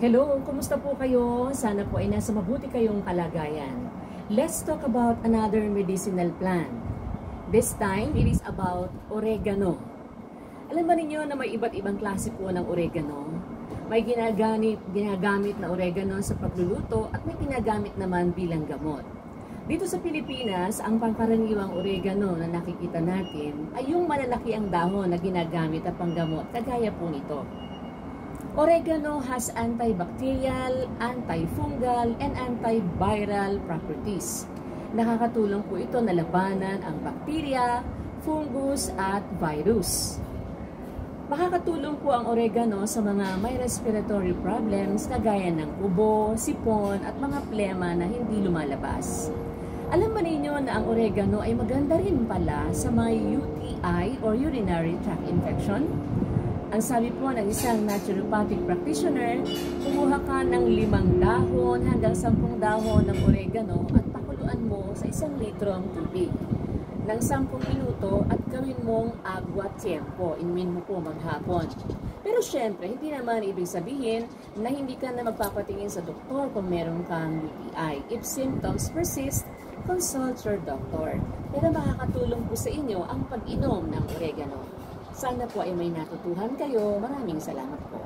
Hello, kumusta po kayo? Sana po ay nasa mabuti kayong kalagayan. Let's talk about another medicinal plant. This time, it is about oregano. Alam ba ninyo na may iba't ibang klase po ng oregano? May ginagamit na oregano sa pagluluto at may ginagamit naman bilang gamot. Dito sa Pilipinas, ang pangkaraniwang oregano na nakikita natin ay yung malalaki ang dahon na ginagamit at panggamot, kagaya po nito. Oregano has antibacterial, antifungal, and antiviral properties. Nakakatulong po ito na labanan ang bakterya, fungus, at virus. Makakatulong po ang oregano sa mga may respiratory problems kagaya ng ubo, sipon, at mga plema na hindi lumalabas. Alam ba ninyo na ang oregano ay maganda rin pala sa may UTI or urinary tract infection? Ang sabi po ng isang naturopathic practitioner, kumuha ka ng 5 dahon hanggang 10 dahon ng oregano at pakuluan mo sa 1 litrong tubig ng 10 minuto at gawin mong agwa tiempo. Inumin mo po maghapon. Pero syempre, hindi naman ibig sabihin na hindi ka na magpapatingin sa doktor kung meron kang UTI. If symptoms persist, consult your doctor. Pero makakatulong po sa inyo ang pag-inom ng oregano. Sana po ay may natutuhan kayo. Maraming salamat po.